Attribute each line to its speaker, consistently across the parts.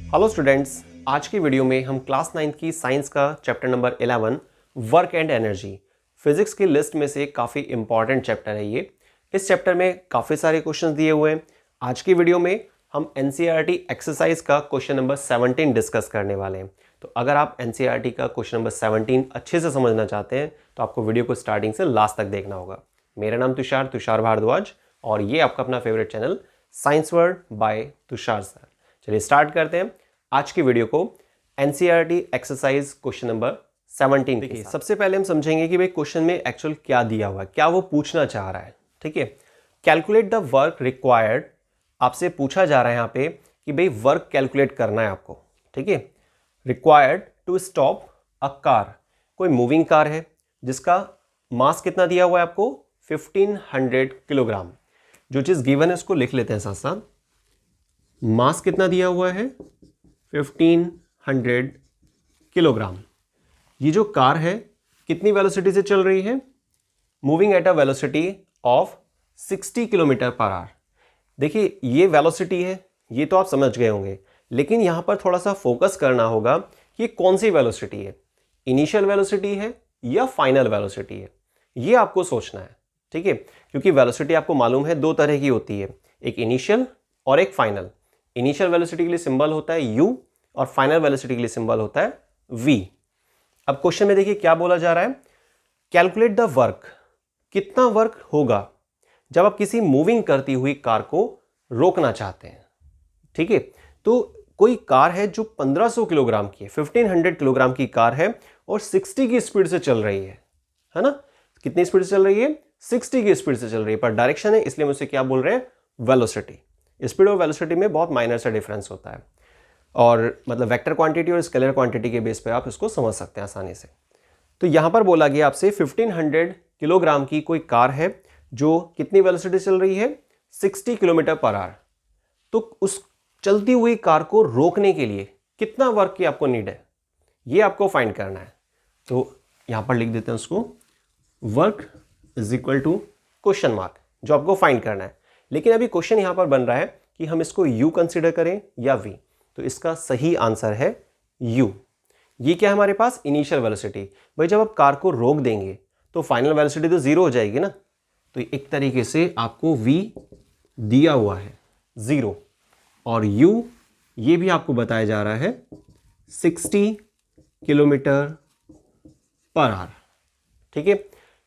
Speaker 1: Hello students, आज की video में हम क्लास 9 की साइंस का chapter number 11 work and energy physics की लिस्ट में से काफ़ी इंपॉर्टेंट चैप्टर है ये। इस चैप्टर में काफ़ी सारे क्वेश्चंस दिए हुए हैं। आज की वीडियो में हम एनसीईआरटी एक्सरसाइज का क्वेश्चन नंबर 17 डिस्कस करने वाले हैं। तो अगर आप एनसीईआरटी का क्वेश्चन नंबर 17 अच्छे से समझना चाहते हैं तो आपको वीडियो को स्टार्टिंग से लास्ट तक देखना होगा। मेरा नाम तुषार भारद्वाज और ये आपका अपना favourite channel science world by Tushar sir. चलिए स्टार्ट करते हैं आज की वीडियो को एनसीईआरटी एक्सरसाइज क्वेश्चन नंबर 17 के साथ। सबसे पहले हम समझेंगे कि भाई क्वेश्चन में एक्चुअल क्या दिया हुआ है, क्या वो पूछना चाह रहा है। ठीक है, कैलकुलेट द वर्क रिक्वायर्ड, आपसे पूछा जा रहा है यहाँ पे कि भाई वर्क कैलकुलेट करना है आपको। ठीक है, required to stop a car, कोई मूविंग कार है जिसका मास कितना दिया हुआ है आपको 1500 किलोग्राम। जो चीज़ गिवन है उसको लिख लेते हैं साथ साथ। मास कितना दिया हुआ है 1500 किलोग्राम। ये जो कार है कितनी वेलोसिटी से चल रही है, moving at a velocity of 60 kilometre per hour. देखिए ये वेलोसिटी है, ये तो आप समझ गए होंगे, लेकिन यहां पर थोड़ा सा फोकस करना होगा कि कौन सी वेलोसिटी है, इनिशियल वेलोसिटी है या फाइनल वेलोसिटी है, ये आपको सोचना है। ठीक है, क्योंकि वेलोसिटी आपको मालूम है दो तरह की होती है, एक इनिशियल और एक फाइनल। इनिशियल वेलोसिटी के लिए सिंबल होता है u और फाइनल वेलोसिटी के लिए सिंबल होता है v। अब क्वेश्चन में देखिए क्या बोला जा रहा है, कैलकुलेट द वर्क, कितना वर्क होगा जब आप किसी मूविंग करती हुई कार को रोकना चाहते हैं। ठीक है, तो कोई कार है जो 1500 किलोग्राम की है, 1500 किलोग्राम की कार है और 60 की स्पीड से चल रही है ना। कितनी स्पीड से चल रही है, 60 की स्पीड से चल रही है, पर डायरेक्शन है इसलिए हम उसे क्या बोल रहे हैं, वेलोसिटी। स्पीड और वेलोसिटी में बहुत माइनर सा डिफरेंस होता है, और मतलब वेक्टर क्वांटिटी और स्केलर क्वांटिटी के बेस पे आप इसको समझ सकते हैं आसानी से। तो यहां पर बोला गया आपसे 1500 किलोग्राम की कोई कार है जो कितनी वेलोसिटी चल रही है 60 किलोमीटर पर आवर। तो उस चलती हुई कार को रोकने के लिए कितना वर्क की आपको नीड है, ये आपको फाइंड करना है। तो यहां पर लिख देते हैं उसको, work is equal to question mark, जो आपको फाइंड करना है। लेकिन अभी क्वेश्चन यहां पर बन रहा है कि हम इसको u कंसीडर करें या v, तो इसका सही आंसर है u। ये क्या है हमारे पास, इनिशियल वेलोसिटी। भाई जब आप कार को रोक देंगे तो फाइनल वेलोसिटी तो जीरो हो जाएगी ना, तो एक तरीके से आपको v दिया हुआ है 0 और u ये भी आपको बताया जा रहा है 60 किलोमीटर पर आवर। ठीक है,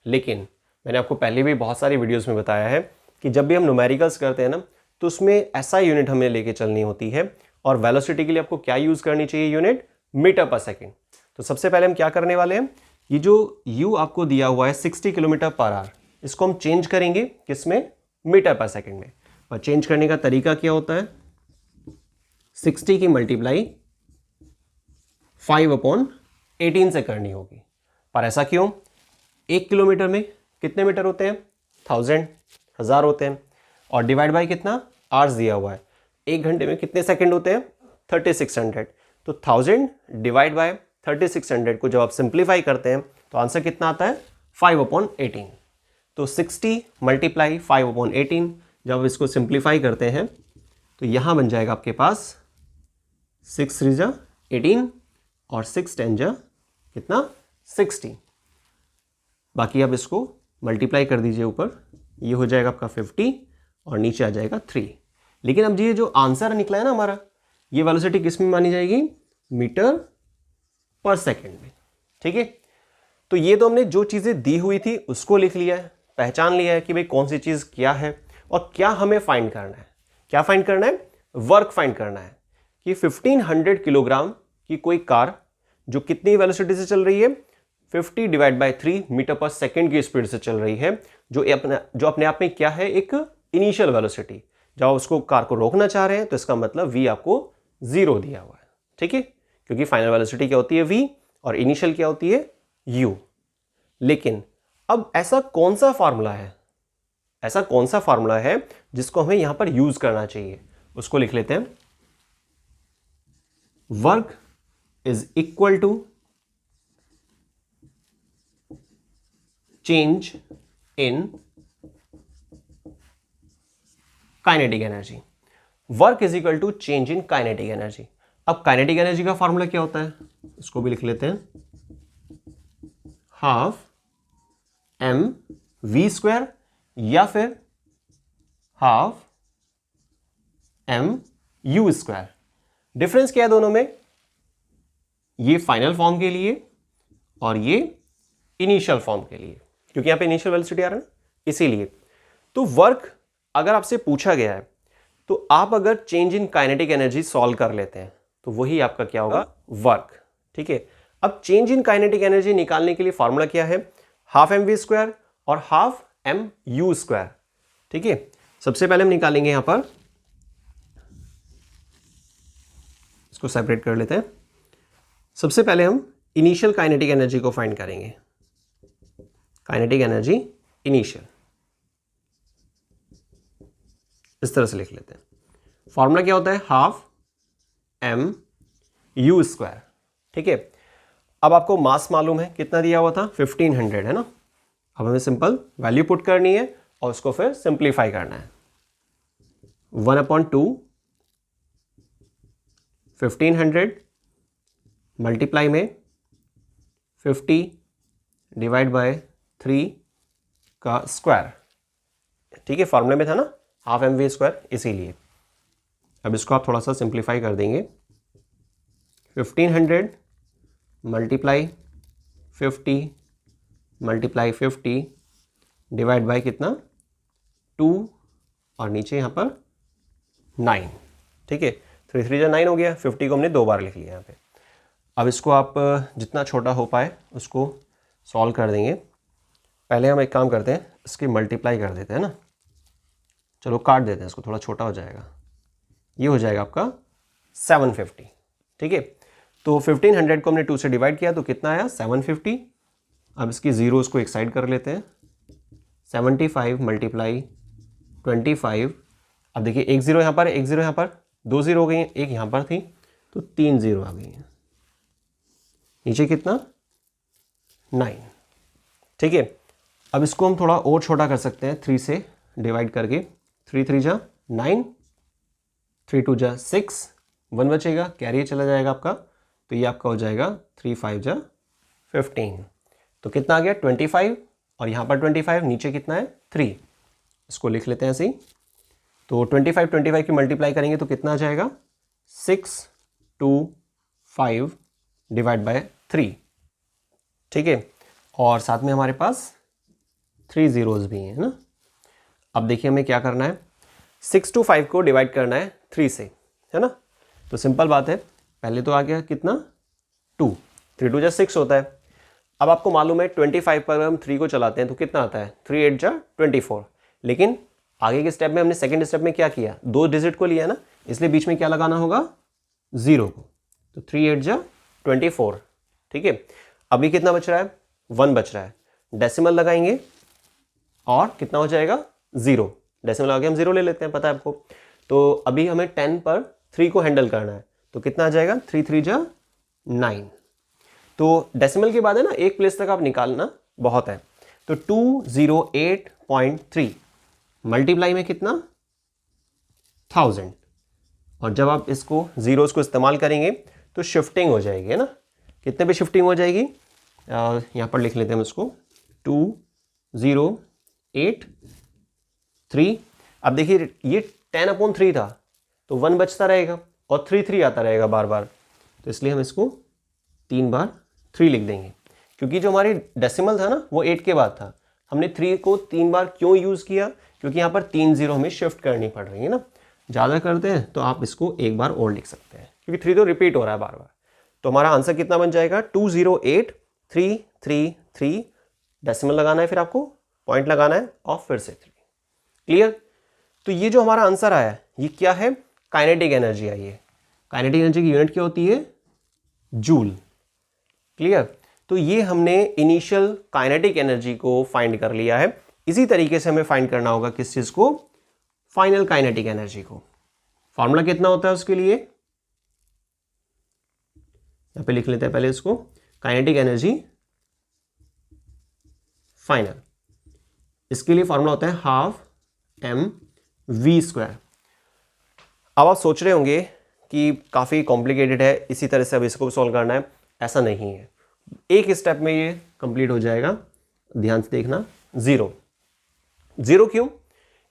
Speaker 1: लेकिन मैंने आपको पहले भी बहुत सारी वीडियोस में बताया है कि जब भी हम न्यूमेरिकल्स करते हैं ना, तो उसमें ऐसा यूनिट हमें लेके चलनी होती है, और वेलोसिटी के लिए आपको क्या यूज करनी चाहिए यूनिट, मीटर पर सेकंड। तो सबसे पहले हम क्या करने वाले हैं, ये जो u आपको दिया हुआ है 60 किलोमीटर पर आवर, इसको हम चेंज करेंगे किसमें, मीटर पर सेकंड में। और चेंज करने का तरीका क्या होता है, 60 की मल्टीप्लाई 5/18 से करनी होगी। पर ऐसा क्यों, 1 किलोमीटर में कितने मीटर होते हैं, 1000 होते हैं, और डिवाइड बाय कितना, आवर्स दिया हुआ है, 1 घंटे में कितने सेकंड होते हैं 3600। तो 1000 डिवाइड बाय 3600 को जब आप सिंप्लीफाई करते हैं तो आंसर कितना आता है 5/18। तो 60 मल्टीप्लाई 5/18, जब आप इसको सिंप्लीफाई करते हैं तो यहां बन जाएगा आपके पास 6 3 जा 18 और 6 10 जा कितना 60। बाकी आप इसको मल्टीप्लाई कर दीजिए ऊपर, ये हो जाएगा आपका 50 और नीचे आ जाएगा 3। लेकिन अब ये जो आंसर निकला है ना हमारा, ये वेलोसिटी किस में मानी जाएगी, मीटर पर सेकंड में। ठीक है, तो ये तो हमने जो चीजें दी हुई थी उसको लिख लिया है, पहचान लिया है कि भाई कौन सी चीज क्या है और क्या हमें फाइंड करना है। क्या फाइंड करना है, वर्क फाइंड करना है कि 1500 किलोग्राम की कोई कार जो कितनी वेलोसिटी से चल रही है 50 डिवाइड बाय 3 मीटर पर सेकंड की स्पीड से चल रही है, जो अपने आप में क्या है, एक इनिशियल वेलोसिटी। जब आप उसको कार को रोकना चाह रहे हैं तो इसका मतलब v आपको 0 दिया हुआ है। ठीक है, क्योंकि फाइनल वेलोसिटी क्या होती है v और इनिशियल क्या होती है u। लेकिन अब ऐसा कौन सा फार्मूला है जिसको हमें यहां पर यूज करना चाहिए, उसको लिख लेते हैं। Work is equal to change in kinetic energy. Work is equal to change in kinetic energy. अब काइनेटिक एनर्जी का फॉर्मूला क्या होता है, इसको भी लिख लेते हैं, हाफ एम वी स्क्वायर या फिर half M U square. Difference क्या है दोनों में, ये फाइनल फॉर्म के लिए और ये इनिशियल फॉर्म के लिए, क्योंकि यहां पे इनिशियल वेलोसिटी आ रहा है ना, इसीलिए। तो वर्क अगर आपसे पूछा गया है तो आप अगर change in kinetic energy solve कर लेते हैं तो वही आपका क्या होगा, वर्क। ठीक है, अब चेंज इन काइनेटिक एनर्जी निकालने के लिए फॉर्मूला क्या है, हाफ एम वी स्क्वायर और हाफ एम यू स्क्वायर। ठीक है, सबसे पहले हम निकालेंगे यहां पर, इसको सेपरेट कर लेते हैं। सबसे पहले हम इनिशियल काइनेटिक एनर्जी को फाइंड करेंगे, काइनेटिक एनर्जी इनिशियल, इस तरह से लिख लेते हैं। फॉर्मूला क्या होता है, हाफ एम यू स्क्वायर। ठीक है, अब आपको मास मालूम है, कितना दिया हुआ था, 1500 है ना। अब हमें सिंपल वैल्यू पुट करनी है और उसको फिर सिंप्लीफाई करना है। 1/2 1500 मल्टीप्लाई में 50 डिवाइड बाय 3 का स्क्वायर। ठीक है, फॉर्मूले में था ना हाफ एम वी स्क्वायर, इसीलिए। अब इसको आप थोड़ा सा सिंप्लीफाई कर देंगे, 1500 मल्टीप्लाई 50 मल्टीप्लाई 50 डिवाइड बाय कितना, 2 और नीचे यहाँ पर 9। ठीक है, 3 3 9 हो गया, 50 को हमने 2 बार लिख लिया यहाँ पे। अब इसको आप जितना छोटा हो पाए उसको सॉल्व कर देंगे। पहले हम एक काम करते हैं, इसकी मल्टीप्लाई कर देते हैं ना, चलो काट देते हैं इसको, थोड़ा छोटा हो जाएगा। ये हो जाएगा आपका 750। ठीक है, तो 1500 को हमने 2 से डिवाइड किया तो कितना आया, 750। अब इसकी जीरोस को एक साइड कर लेते हैं, 75 मल्टीप्लाई 25। अब देखिए एक जीरो यहाँ पर, एक जीरो यहाँ पर, 2 जीरो हो गई हैं, एक यहाँ पर थी तो 3 जीरो आ गई हैं। नीचे कितना, 9। ठीक है, अब इसको हम थोड़ा और छोटा कर सकते हैं, 3 से डिवाइड करके, 3 3 जा 9, 3 2 जा 6, 1 बचेगा, कैरी चला जाएगा आपका, तो ये आपका हो जाएगा 3 5 जा 15। तो कितना आ गया, 25, और यहाँ पर 25, नीचे कितना है 3। इसको लिख लेते हैं ऐसे ही। तो 25 की मल्टीप्लाई करेंगे तो कितना आ जाएगा, 6 2 5 डिवाइड बाय 3। ठीक है, और साथ में हमारे पास 3 जीरोज भी हैं ना। अब देखिए हमें क्या करना है, 6 to 5 को डिवाइड करना है 3 से, है ना। तो सिंपल बात है, पहले तो आ गया कितना, 2, 3 2 जा 6 होता है। अब आपको मालूम है 25 पर हम 3 को चलाते हैं तो कितना आता है, 3 8 जा 24। लेकिन आगे के स्टेप में हमने सेकंड स्टेप में क्या किया, 2 डिजिट को लिया ना, इसलिए बीच में क्या लगाना होगा, 0 को। तो 3 8 जा 24। ठीक है, अभी कितना बच रहा है, 1 बच रहा है। डेसिमल लगाएंगे और कितना हो जाएगा, 0। डेसिमल लगा के हम 0 ले लेते हैं, पता है आपको। तो अभी हमें 10 पर 3 को हैंडल करना है, तो कितना आ जाएगा, 3 3 जा 9। तो डेसिमल के बाद है ना, एक प्लेस तक आप निकालना बहुत है। तो 208.3 मल्टीप्लाई में कितना, 1000। और जब आप इसको जीरोस को इस्तेमाल करेंगे तो शिफ्टिंग हो जाएगी, है ना। कितने पे शिफ्टिंग हो जाएगी, यहाँ पर लिख लेते हैं हम इसको, 208.3। अब देखिए ये 10/3 था तो 1 बचता रहेगा और 3 3 आता रहेगा बार बार, तो इसलिए हम इसको 3 बार 3 लिख देंगे। क्योंकि जो हमारी डेसिमल था ना वो 8 के बाद था, हमने 3 को 3 बार क्यों यूज़ किया, क्योंकि यहाँ पर 3 जीरो हमें शिफ्ट करनी पड़ रही है ना। ज़्यादा करते हैं तो आप इसको एक बार और लिख सकते हैं, क्योंकि 3 तो रिपीट हो रहा है बार बार। तो हमारा आंसर कितना बन जाएगा, 208.333। डेसिमल लगाना है, फिर आपको पॉइंट लगाना है और फिर से 3। क्लियर। तो ये जो हमारा आंसर आया ये क्या है, काइनेटिक एनर्जी आई है। काइनेटिक एनर्जी की यूनिट क्या होती है, जूल। क्लियर। तो ये हमने इनिशियल काइनेटिक एनर्जी को फाइंड कर लिया है। इसी तरीके से हमें फाइंड करना होगा किस चीज को, फाइनल काइनेटिक एनर्जी को। फॉर्मूला कितना होता है उसके लिए, यहां पे लिख लेते हैं पहले इसको, काइनेटिक एनर्जी फाइनल। इसके लिए फॉर्मूला होता है हाफ एम वी स्क्वायर। अब आप सोच रहे होंगे कि काफ़ी कॉम्प्लिकेटेड है, इसी तरह से अब इसको सॉल्व करना है, ऐसा नहीं है। एक स्टेप में ये कंप्लीट हो जाएगा। ध्यान से देखना, ज़ीरो क्यों?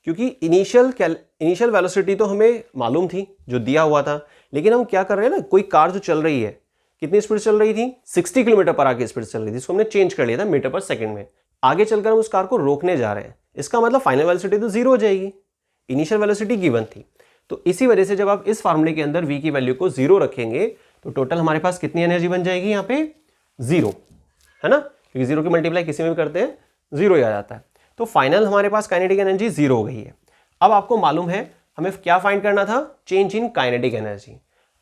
Speaker 1: क्योंकि इनिशियल वेलोसिटी तो हमें मालूम थी जो दिया हुआ था, लेकिन हम क्या कर रहे हैं ना, कोई कार जो चल रही है कितनी स्पीड चल रही थी, 60 किलोमीटर पर आवर की स्पीड चल रही थी, इसको हमने चेंज कर लिया था मीटर पर सेकंड में। आगे चलकर हम उस कार को रोकने जा रहे हैं, इसका मतलब फाइनल वेलोसिटी तो जीरो हो जाएगी, इनिशियल वेलोसिटी गिवन थी। तो इसी वजह से जब आप इस फार्मूले के अंदर v की वैल्यू को जीरो रखेंगे तो टोटल हमारे पास कितनी एनर्जी बन जाएगी यहाँ पे, जीरो, है ना, क्योंकि जीरो की मल्टीप्लाई किसी में भी करते हैं जीरो ही आ जाता है। तो फाइनल हमारे पास काइनेटिक एनर्जी जीरो हो गई है। अब आपको मालूम है हमें क्या फाइंड करना था, चेंज इन काइनेटिक एनर्जी।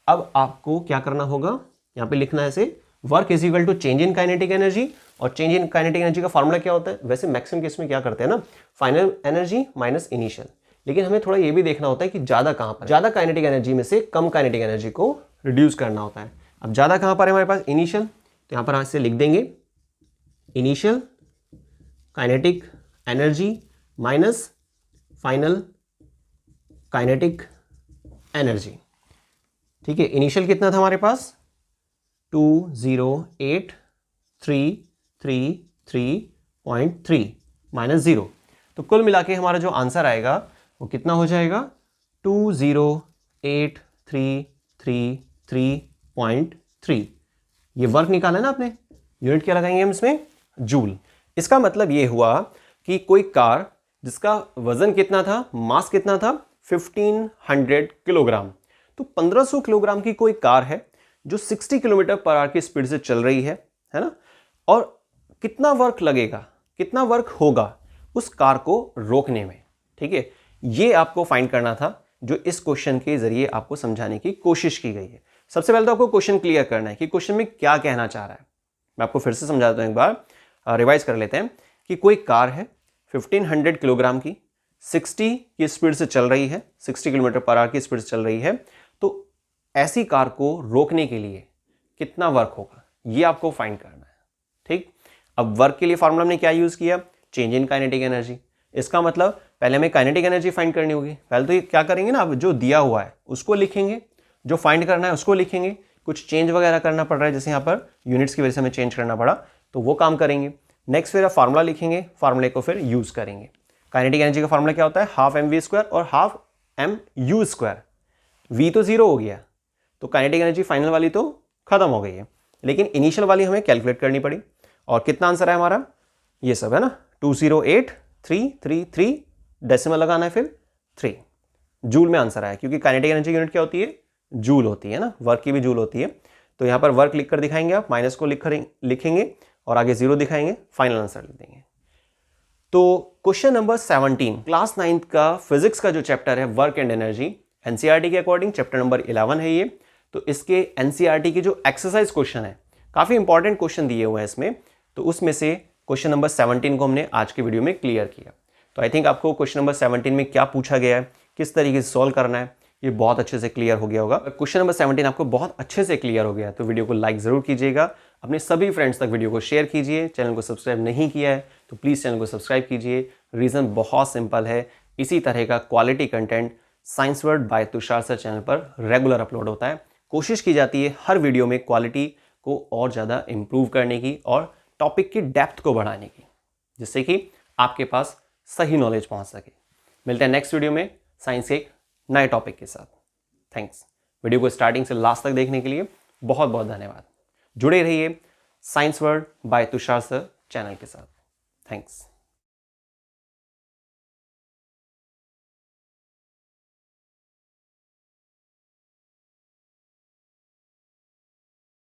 Speaker 1: अब आपको क्या करना होगा, यहाँ पे लिखना है ऐसे, work is equal to change in kinetic energy. और चेंज इन काइनेटिक एनर्जी का फॉर्मूला क्या होता है, वैसे मैक्सिमम केस में क्या करते हैं ना, फाइनल एनर्जी माइनस इनिशियल, लेकिन हमें थोड़ा ये भी देखना होता है कि ज्यादा कहां पर, ज्यादा काइनेटिक एनर्जी में से कम काइनेटिक एनर्जी को रिड्यूस करना होता है। अब ज्यादा कहां पर है हमारे पास, इनिशियल, तो यहां पर आज से लिख देंगे initial kinetic energy minus final kinetic energy. ठीक है, इनिशियल कितना था हमारे पास, 208,333.3 माइनस जीरो, तो कुल मिला के हमारा जो आंसर आएगा वो कितना हो जाएगा, 208,333.3। ये वर्क निकाला है ना आपने, यूनिट क्या लगाएंगे हम इसमें, जूल। इसका मतलब ये हुआ कि कोई कार जिसका वजन कितना था, मास कितना था, 1500 किलोग्राम, तो 1500 किलोग्राम की कोई कार है जो 60 किलोमीटर पर आवर की स्पीड से चल रही है ना, और कितना वर्क लगेगा, कितना वर्क होगा उस कार को रोकने में। ठीक है, ये आपको फाइंड करना था, जो इस क्वेश्चन के जरिए आपको समझाने की कोशिश की गई है। सबसे पहले तो आपको क्वेश्चन क्लियर करना है कि क्वेश्चन में क्या कहना चाह रहा है। मैं आपको फिर से समझाता हूं, एक बार रिवाइज कर लेते हैं कि कोई कार है 1500 किलोग्राम की, 60 की स्पीड से चल रही है, 60 किलोमीटर पर आवर की स्पीड से चल रही है, तो ऐसी कार को रोकने के लिए कितना वर्क होगा, ये आपको फाइंड करना है। ठीक, अब वर्क के लिए फॉर्मूला हमने क्या यूज किया, चेंज इन काइनेटिक एनर्जी। इसका मतलब पहले हमें काइनेटिक एनर्जी फाइंड करनी होगी। पहले तो ये क्या करेंगे ना, अब जो दिया हुआ है उसको लिखेंगे, जो फाइंड करना है उसको लिखेंगे, कुछ चेंज वगैरह करना पड़ रहा है, जैसे यहाँ पर यूनिट्स की वजह से हमें चेंज करना पड़ा, तो वो काम करेंगे। नेक्स्ट फिर फार्मूला लिखेंगे, फार्मूले को फिर यूज करेंगे। काइनेटिक एनर्जी का फार्मूला क्या होता है, हाफ mv² और हाफ mu²। v तो जीरो हो गया, तो काइनेटिक एनर्जी फाइनल वाली तो खत्म हो गई है, लेकिन इनिशियल वाली हमें कैलकुलेट करनी पड़ी। और कितना आंसर है हमारा, ये सब है ना, 208,333, डेसिमल लगाना है फिर 3, जूल में आंसर आया, क्योंकि काइनेटिक एनर्जी यूनिट क्या होती है, जूल होती है ना, वर्क की भी जूल होती है। तो यहाँ पर वर्क लिखकर दिखाएंगे आप, माइनस को लिखेंगे और आगे जीरो दिखाएंगे, फाइनल आंसर लिख देंगे। तो क्वेश्चन नंबर 17 क्लास 9th का फिजिक्स का जो चैप्टर है वर्क एंड एनर्जी, एनसीईआरटी के अकॉर्डिंग चैप्टर नंबर 11 है ये। तो इसके एनसीईआरटी की जो एक्सरसाइज क्वेश्चन है, काफी इंपॉर्टेंट क्वेश्चन दिए हुए हैं इसमें, तो उसमें से क्वेश्चन नंबर 17 को हमने आज के वीडियो में क्लियर किया। तो आई थिंक आपको क्वेश्चन नंबर 17 में क्या पूछा गया है, किस तरीके से सॉल्व करना है, ये बहुत अच्छे से क्लियर हो गया होगा। क्वेश्चन नंबर 17 आपको बहुत अच्छे से क्लियर हो गया तो वीडियो को लाइक जरूर कीजिएगा, अपने सभी फ्रेंड्स तक वीडियो को शेयर कीजिए। चैनल को सब्सक्राइब नहीं किया है तो प्लीज़ चैनल को सब्सक्राइब कीजिए। रीज़न बहुत सिंपल है, इसी तरह का quality content science word by Tushar sir channel पर रेगुलर अपलोड होता है। कोशिश की जाती है हर वीडियो में क्वालिटी को और ज़्यादा इम्प्रूव करने की और टॉपिक की डेप्थ को बढ़ाने की, जिससे कि आपके पास सही नॉलेज पहुंच सके। मिलते हैं नेक्स्ट वीडियो में साइंस के एक नए टॉपिक के साथ। थैंक्स। वीडियो को स्टार्टिंग से लास्ट तक देखने के लिए बहुत बहुत धन्यवाद। जुड़े रहिए science word by Tushar sir channel के साथ। थैंक्स।